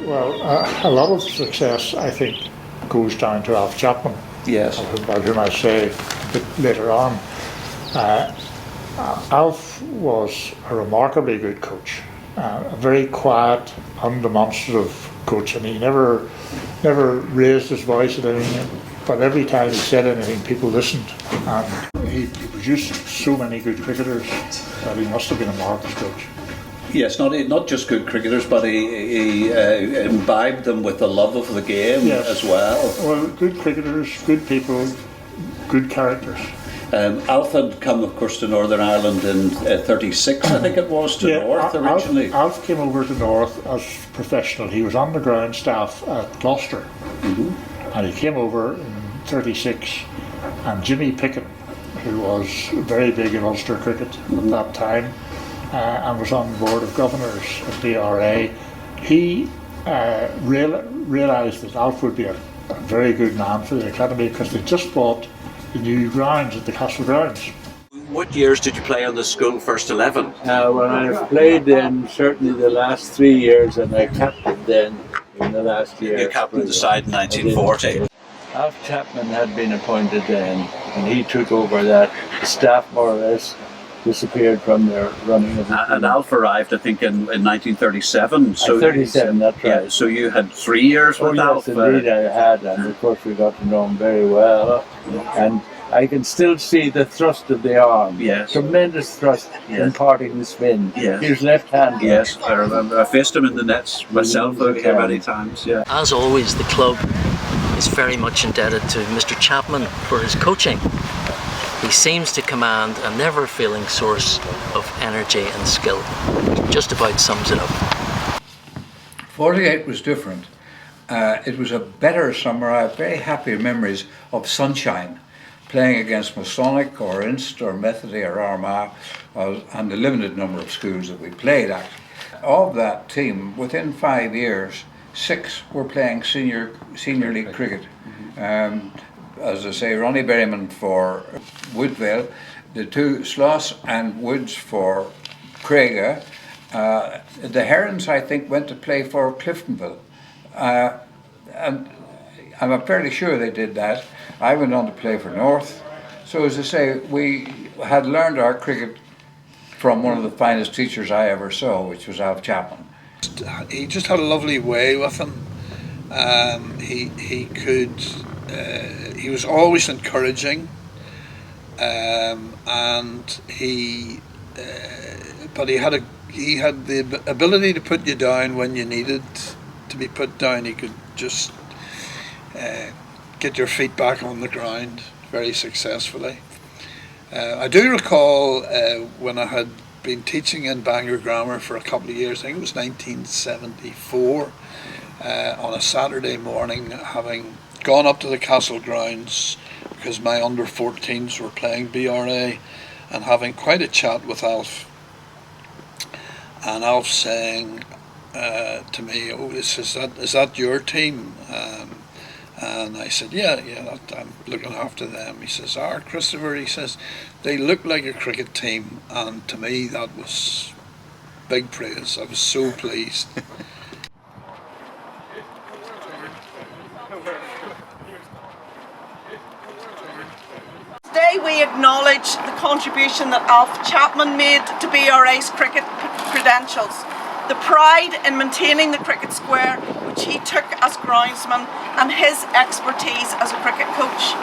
Well, a lot of success, I think, goes down to Alf Chapman. Yes. About whom I say a bit later on. Alf was a remarkably good coach, a very quiet, undemonstrative coach, and he never raised his voice at anything. But every time he said anything, people listened, and he produced so many good cricketers that he must have been a marvelous coach. Yes, not just good cricketers, but he imbibed them with the love of the game as well. Well, good cricketers, good people, good characters. Alf had come, of course, to Northern Ireland in '36, I think it was, to North originally. Alf came over to North as professional. He was on the ground staff at Gloucester, and he came over in '36, and Jimmy Pickett, who was very big in Ulster cricket at that time, and was on the board of governors at DRA, he realised that Alf would be a very good man for the academy because they just bought the new grounds at the Castle Grounds. What years did you play on the school first 11? Well, I played in certainly the last 3 years, and I captained then in the last year. You captained the side in 1940. Alf Chapman had been appointed then, and he took over that. The staff more or less disappeared from their running of the team. And Alf arrived, I think, in 1937. So 37, that's right. Yeah, so you had 3 years with Alf. Yes, indeed I had, and of course we got to know him very well. And I can still see the thrust of the arm. Yes. Tremendous thrust imparting the spin. Yes. He was left-handed. Yes, I remember. I faced him in the nets myself here many times. Yeah. As always, the club is very much indebted to Mr. Chapman for his coaching. He seems to command a never-failing source of energy and skill. Just about sums it up. 48 was different. It was a better summer. I have very happy memories of sunshine, playing against Masonic or Inst or Methody or Armagh, and the limited number of schools that we played actually. Of that team, within 5 years, 6 were playing senior league cricket. As I say, Ronnie Berryman for Woodvale, the 2 Sloss and Woods for Craiga. The Herons, I think, went to play for Cliftonville. And I'm fairly sure they did that. I went on to play for North. So as I say, we had learned our cricket from one of the finest teachers I ever saw, which was Alf Chapman. He just had a lovely way with him. He was always encouraging, and but he had the ability to put you down when you needed to be put down. He could just get your feet back on the ground very successfully. I do recall when I had been teaching in Bangor Grammar for a couple of years, I think it was 1974, on a Saturday morning, having gone up to the Castle Grounds because my under-14s were playing BRA, and having quite a chat with Alf, and Alf saying to me, "Oh, is that your team?" And I said, yeah, I'm looking after them. He says, Christopher, he says, they look like a cricket team, and to me that was big praise. I was so pleased. Today we acknowledge the contribution that Alf Chapman made to BRA's cricket credentials, the pride in maintaining the cricket square which he took as groundsman, and his expertise as a cricket coach.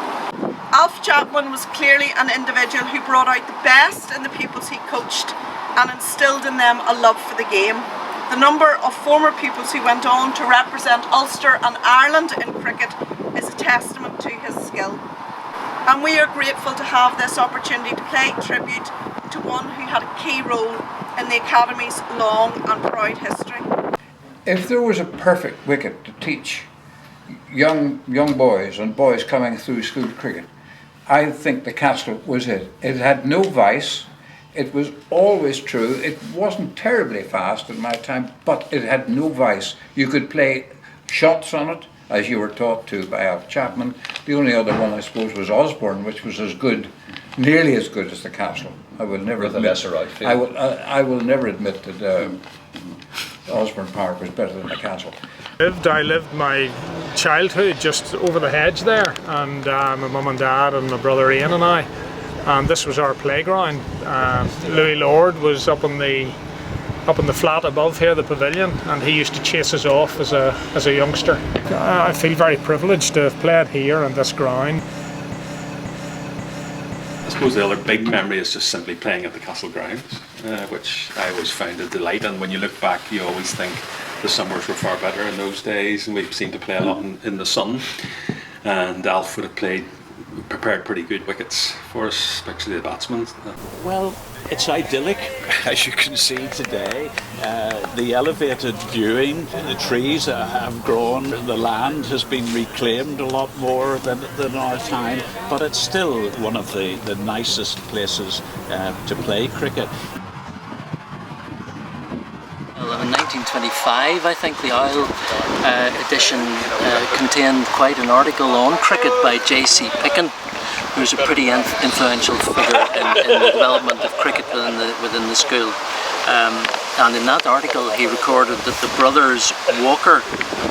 Alf Chapman was clearly an individual who brought out the best in the pupils he coached and instilled in them a love for the game. The number of former pupils who went on to represent Ulster and Ireland in cricket is a testament to his skill. And we are grateful to have this opportunity to pay tribute to one who had a key role in the Academy's long and proud history. If there was a perfect wicket to teach young boys and boys coming through school cricket, I think the Castle was it. It had no vice. It was always true. It wasn't terribly fast in my time, but it had no vice. You could play shots on it, as you were taught to by Alf Chapman. The only other one, I suppose, was Osborne, which was as good, nearly as good as the Castle. I will never admit. Lesser outfield. I will never admit that Osborne Park was better than the Castle. I lived my childhood just over the hedge there, and my mum and dad and my brother Ian and I, and this was our playground. Louis Lord was up in the flat above here, the pavilion, and he used to chase us off as a youngster. I feel very privileged to have played here on this ground. I suppose the other big memory is just simply playing at the castle grounds, which I always found a delight. And when you look back, you always think the summers were far better in those days, and we seemed to play a lot in the sun. And Alf would have prepared pretty good wickets for us, especially the batsmen. Well, it's idyllic, as you can see today. The elevated viewing, the trees have grown, the land has been reclaimed a lot more than our time, but it's still one of the nicest places to play cricket. Well, in 1925, I think the Isle edition contained quite an article on cricket by J.C. Picken, who's a pretty influential figure in the development of cricket within the school. And in that article he recorded that the brothers Walker,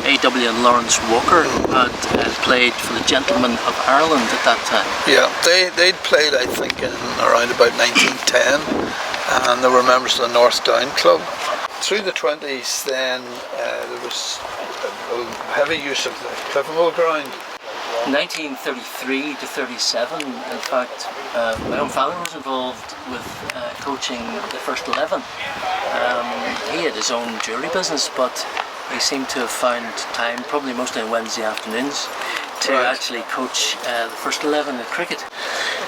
A.W. and Lawrence Walker, had played for the Gentlemen of Ireland at that time. Yeah, they'd played, I think, in around about 1910, and they were members of the North Down Club. Through the 20s then there was a heavy use of the Cliftonville ground. 1933 to 37, in fact, my own father was involved with coaching the first 11. He had his own jewellery business, but he seemed to have found time, probably mostly on Wednesday afternoons, to actually coach the first 11 at cricket.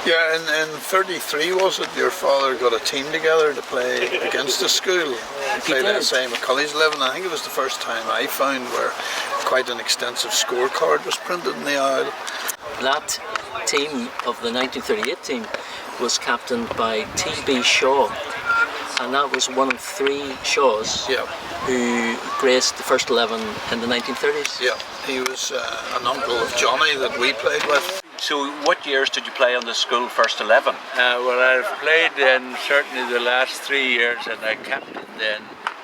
Yeah, in 33 was it, your father got a team together to play against the school. He played S.A. McCulley's 11. I think it was the first time I found where quite an extensive scorecard was printed in the Isle. That team of the 1938 team was captained by T.B. Shaw, and that was one of 3 Shaws who graced the first 11 in the 1930s. Yeah, he was an uncle of Johnny that we played with. So what years did you play on the school first 11? Well, I've played then certainly the last 3 years, and I captained then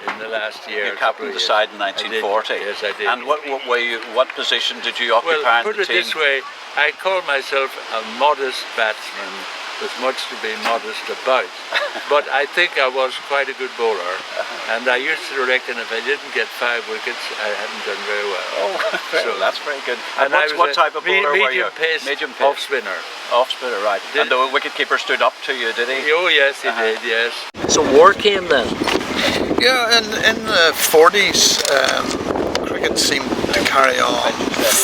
in the last year. You captained the side in 1940. Yes, I did. And what position did you occupy in the team? Well, put it this way, I call myself a modest batsman, with much to be modest about. But I think I was quite a good bowler, and I used to reckon if I didn't get 5 wickets, I hadn't done very well. Oh, so that's very good. And what type of bowler were you? Medium pace, off spinner. Off spinner, right. And the wicketkeeper stood up to you, did he? Oh yes, he did. Yes. So war came then. Yeah, in the 40s, cricket seemed to carry on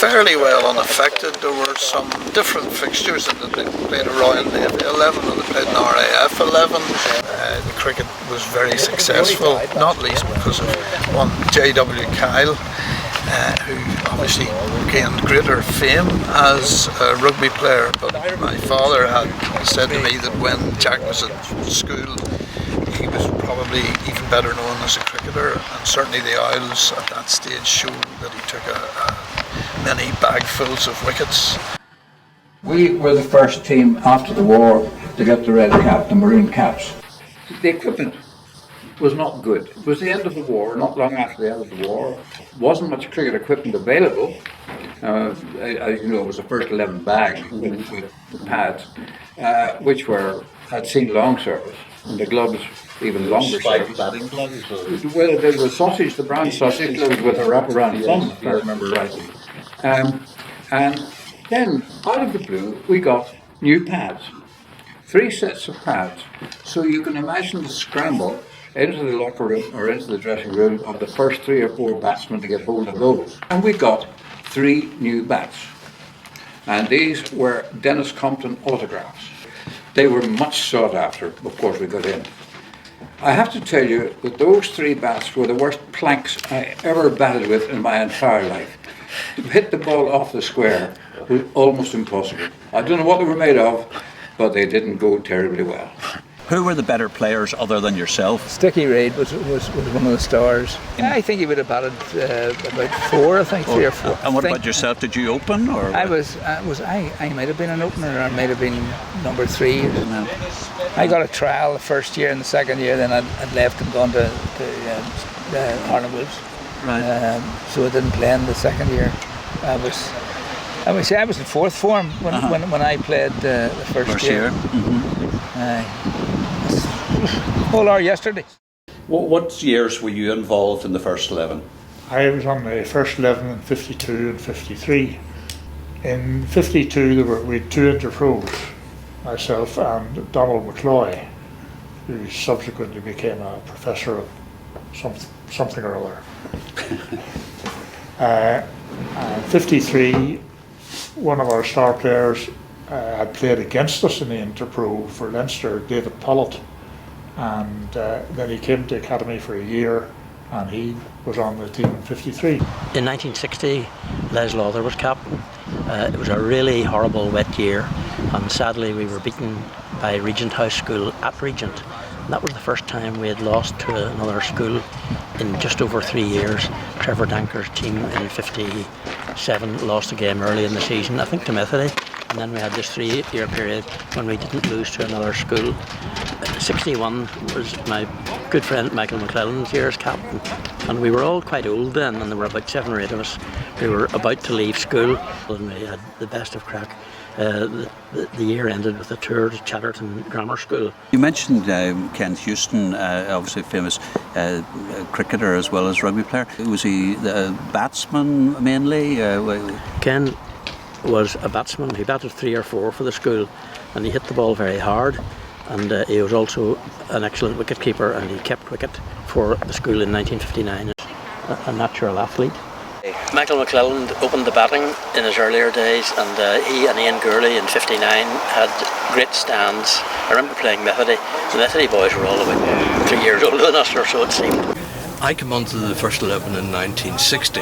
fairly well unaffected. There were some different fixtures that they played a Royal Navy 11 and they played an RAF 11. The cricket was very successful, not least because of one J.W. Kyle, who obviously gained greater fame as a rugby player. But my father had said to me that when Jack was at school, he was probably even better known as a cricketer, and certainly the Isles at that stage showed that he took many bagfuls of wickets. We were the first team after the war to get the red cap, the maroon caps. The equipment was not good. It was the end of the war, not long after the end of the war. Wasn't much cricket equipment available. As you know, it was the first 11 bag with the pads, which had seen long service, and the gloves even longer service. Batting gloves? Well, there was sausage, the brown sausage gloves with a wraparound thumb, if I remember rightly. And then, out of the blue, we got new pads. 3 sets of pads. So you can imagine the scramble into the locker room or into the dressing room of the first 3 or 4 batsmen to get hold of those. And we got 3 new bats. And these were Dennis Compton autographs. They were much sought after, of course we got in. I have to tell you that those 3 bats were the worst planks I ever batted with in my entire life. To hit the ball off the square was almost impossible. I don't know what they were made of, but they didn't go terribly well. Who were the better players other than yourself? Sticky Reid was one of the stars. I think he would have batted about 4, I think, 3 or 4. And what about yourself? Did you open? Or I might have been an opener, or I might have been number 3. I got a trial the first year, and the second year then I'd left and gone to Harlan Wolves. Right. So I didn't play in the second year. I was in fourth form when I played the first year. Whole hour yesterday. What years were you involved in the first 11? I was on the first 11 in 52 and 53. In 52 we had two interpros, myself and Donald McCloy, who subsequently became a professor of something or other. 53, one of our star players had played against us in the interpro for Leinster, David Pollett, and then he came to the academy for a year and he was on the team in 53. In 1960, Les Lawther was captain. It was a really horrible wet year, and sadly we were beaten by Regent House School at Regent. And that was the first time we had lost to another school in just over 3 years. Trevor Danker's team in 57 lost a game early in the season, I think to Methody, and then we had this 3-year period when we didn't lose to another school. 61 was my good friend Michael McClelland's year as captain, and we were all quite old then, and there were about 7 or 8 of us who were about to leave school, and we had the best of crack. The year ended with a tour to Chatterton Grammar School. You mentioned Ken Houston, obviously a famous cricketer as well as rugby player. Was he the batsman mainly? Ken was a batsman. He batted 3 or 4 for the school, and he hit the ball very hard. And he was also an excellent wicket keeper, and he kept wicket for the school in 1959. A natural athlete. Michael McClelland opened the batting in his earlier days, and he and Ian Gourley in 59 had great stands. I remember playing Methody. The Methody boys were all about 3 years older than us, or so it seemed. I came onto the first 11 in 1960.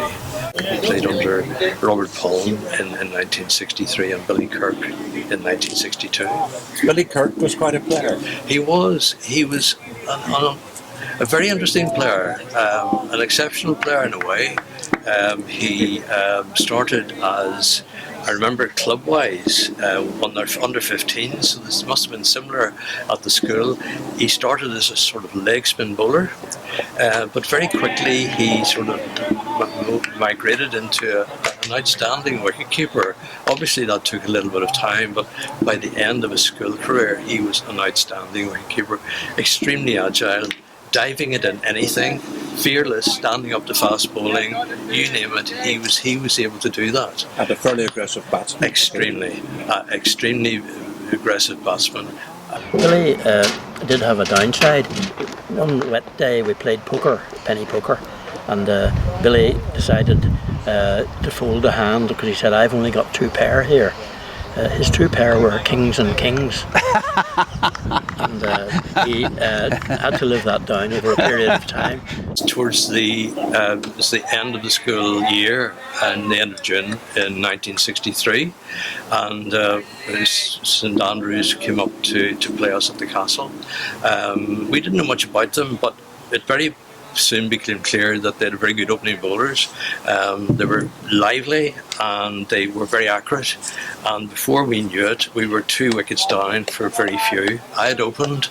We played under Robert Palm in 1963 and Billy Kirk in 1962. Billy Kirk was quite a player. He was a very interesting player, an exceptional player in a way. He started as, I remember club-wise, under 15s, so this must have been similar at the school. He started as a sort of leg spin bowler, but very quickly he sort of migrated into an outstanding wicketkeeper. Obviously that took a little bit of time, but by the end of his school career he was an outstanding wicketkeeper, extremely agile, diving it in anything, fearless, standing up to fast bowling, you name it, he was able to do that. And a fairly aggressive batsman. Extremely aggressive batsman. Billy did have a downside. One wet day we played poker, penny poker, and Billy decided to fold a hand because he said, I've only got 2 pair here. His 2 pair were kings and kings, and he had to live that down over a period of time. Towards the end of the school year and the end of June in 1963, and St Andrews came up to play us at the castle. We didn't know much about them, but it very soon became clear that they had very good opening bowlers. They were lively and they were very accurate, and before we knew it we were 2 wickets down for very few. I had opened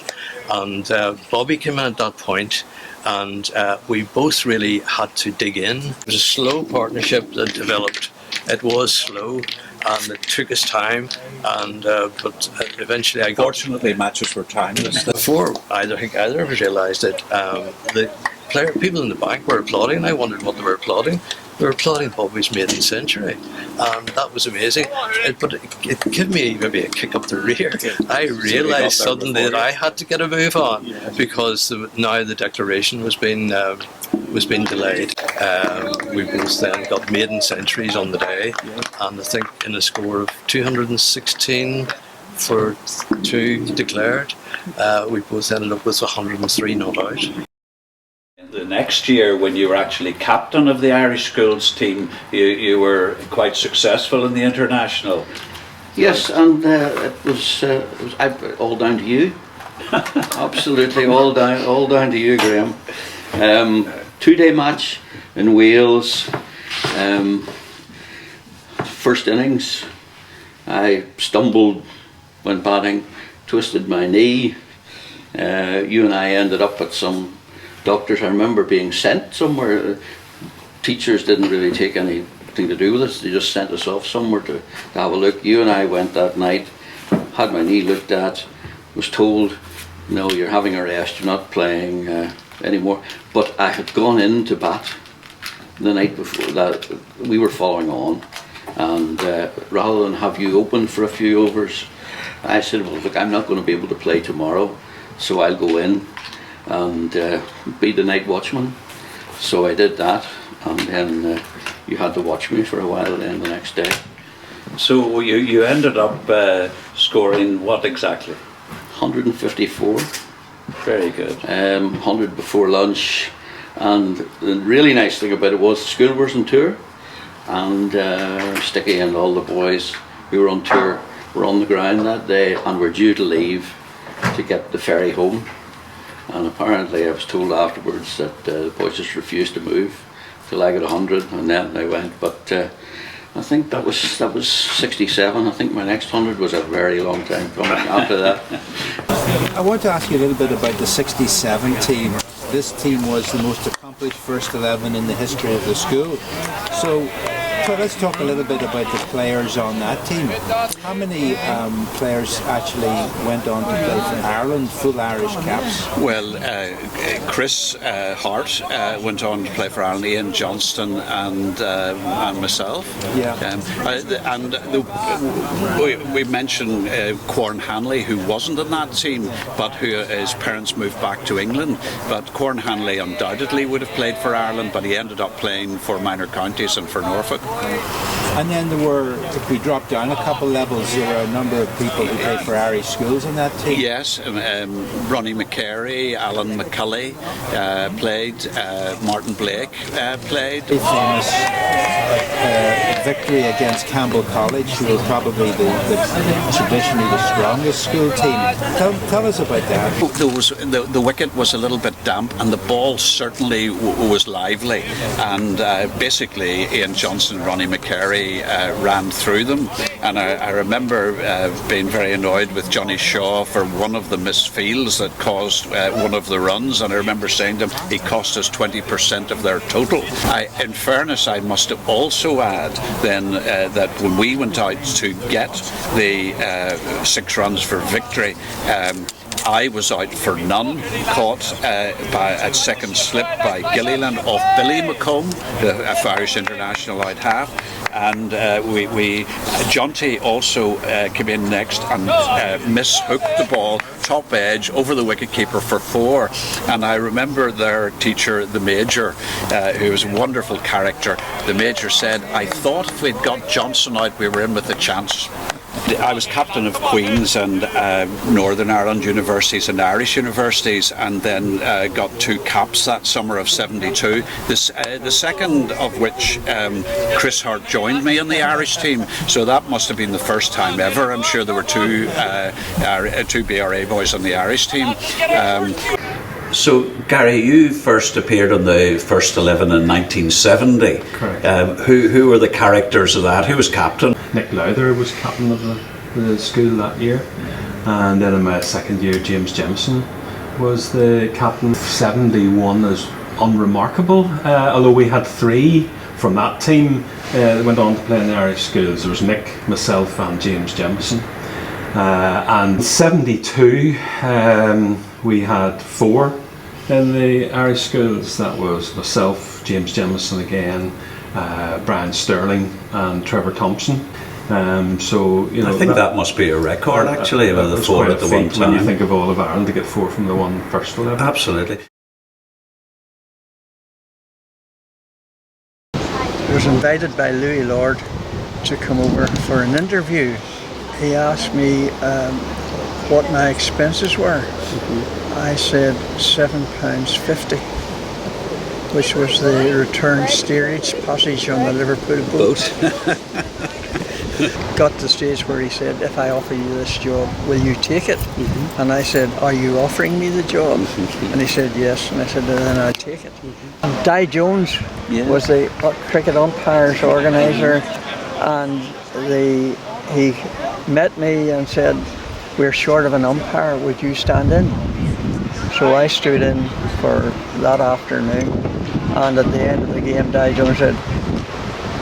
and Bobby came in at that point, and we both really had to dig in. It was a slow partnership that developed. It was slow and it took us time, and but eventually I got... Fortunately matches were timeless. Before I think either of us realised it, the people in the bank were applauding, and I wondered what they were applauding. They were applauding Bobby's maiden century, and that was amazing. But it gave me maybe a kick up the rear. I realised suddenly that I had to get a move on, because now the declaration was being delayed. We both then got maiden centuries on the day, and I think in a score of 216 for 2 declared, we both ended up with 103 not out. The next year, when you were actually captain of the Irish schools team, you were quite successful in the international. Yes, and it was all down to you. Absolutely, all down to you, Graham. 2-day match in Wales. First innings, I stumbled when batting, twisted my knee. You and I ended up at some doctors. I remember being sent somewhere. teachers didn't really take anything to do with us. They just sent us off somewhere to have a look. You and I went that night, had my knee looked at, was told, no, you're having a rest, you're not playing anymore. But I had gone in to bat the night before that. We were following on, and rather than have you open for a few overs, I said, well, look, I'm not going to be able to play tomorrow, so I'll go in and be the night watchman. So I did that, and then you had to watch me for a while then the next day. So you ended up scoring what exactly? 154. Very good. 100 before lunch, and the really nice thing about it was the school was on tour, and Sticky and all the boys who were on tour were on the ground that day and were due to leave to get the ferry home. And apparently I was told afterwards that the boys just refused to move till I got 100, and then they went. But I think that was 67. I think my next 100 was a very long time coming after that. I want to ask you a little bit about the 67 team. This team was the most accomplished first 11 in the history of the school. So let's talk a little bit about the players on that team. How many players actually went on to play for Ireland, full Irish caps? Well, Chris Hart went on to play for Ireland, Ian Johnston and myself. Yeah. We mentioned Corn Hanley, who wasn't in that team, but who his parents moved back to England. But Corn Hanley undoubtedly would have played for Ireland, but he ended up playing for minor counties and for Norfolk. And then there were, if we drop down a couple levels, there were a number of people who played for Irish schools in that team. Yes, Ronnie McCary, Alan McCulley played, Martin Blake played. A famous victory against Campbell College, who were probably traditionally the strongest school team. Tell us about that. The wicket was a little bit damp, and the ball certainly was lively, and basically Ian Johnson, Ronnie McCary ran through them, and I remember being very annoyed with Johnny Shaw for one of the missed fields that caused one of the runs, and I remember saying to him, he cost us 20% of their total. In fairness, I must also add then that when we went out to get the 6 runs for victory, I was out for none, caught at second slip by Gilliland off Billy McComb, the Irish international out half, and Jonty also came in next and mishooked the ball top edge over the wicketkeeper for 4. And I remember their teacher, the Major, who was a wonderful character. The Major said, I thought if we'd got Johnson out, we were in with a chance. I was captain of Queen's and Northern Ireland universities and Irish universities, and then got 2 caps that summer of '72. The second of which Chris Hart joined me in the Irish team, so that must have been the first time ever. I'm sure there were 2 BRA boys on the Irish team. So, Gary, you first appeared on the first 11 in 1970. Correct. Who were the characters of that? Who was captain? Nick Lowther was captain of the school that year. And then in my second year, James Jemison was the captain. 71 is unremarkable, although we had 3 from that team that went on to play in the Irish schools. There was Nick, myself and James Jemison. And 72, we had 4 in the Irish schools. That was myself, James Jemison again, Brian Sterling and Trevor Thompson. So you know, I think that must be a record actually, of the 4 at the one time. When you think of all of Ireland, to get 4 from the one first 11. Absolutely. I was invited by Louis Lord to come over for an interview. He asked me what my expenses were. I said £7.50, which was the return steerage passage on the Liverpool boat. Got to the stage where he said, if I offer you this job, will you take it? And I said, are you offering me the job? And he said, yes. And I said, then I'll take it. And Di Jones was the cricket umpires organiser, and he met me and said, we're short of an umpire, would you stand in? So I stood in for that afternoon, And at the end of the game, Di Jones said,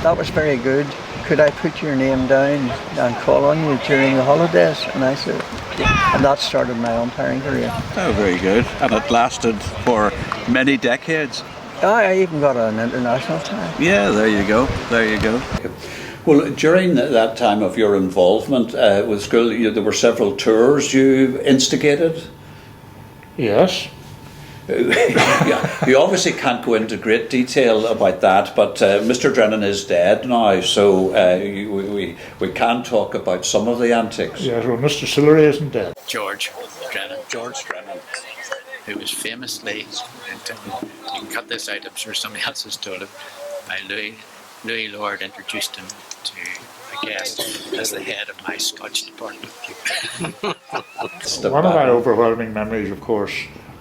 "That was very good. Could I put your name down and call on you during the holidays?" And I said, yeah. And that started my umpiring career. Oh, very good. And it lasted for many decades. I even got an international tie. Yeah, there you go. There you go. Well, during that time of your involvement with school, there were several tours you instigated. Yes. Yeah, you obviously can't go into great detail about that, but Mr. Drennan is dead now, so we can talk about some of the antics. Yes, well, Mr. Sillery isn't dead. George Drennan, who was famously, you can cut this out, I'm sure somebody else has told him, by Louis Lord introduced him to a guest as the head of my Scotch department. One of my overwhelming memories, of course,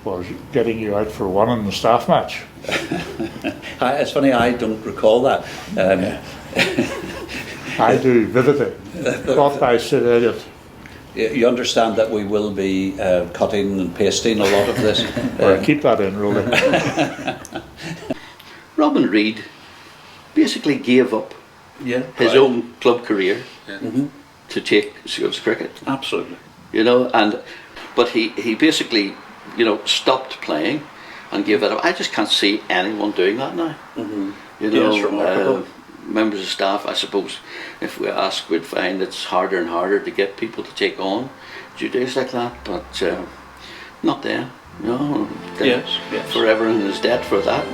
was getting you out for one in the staff match. It's funny, I don't recall that. I do vividly. Thought by Sid Elliott. You understand that we will be cutting and pasting a lot of this. Keep that in, Roly. Robin Reid basically gave up his own club career to take Schools cricket. Absolutely. You know, but he basically, you know, stopped playing and gave it up. I just can't see anyone doing that now. You know, it's remarkable. Members of staff, I suppose, if we ask, we'd find it's harder and harder to get people to take on duties like that, but not them. No, Yes. forever in his debt for that.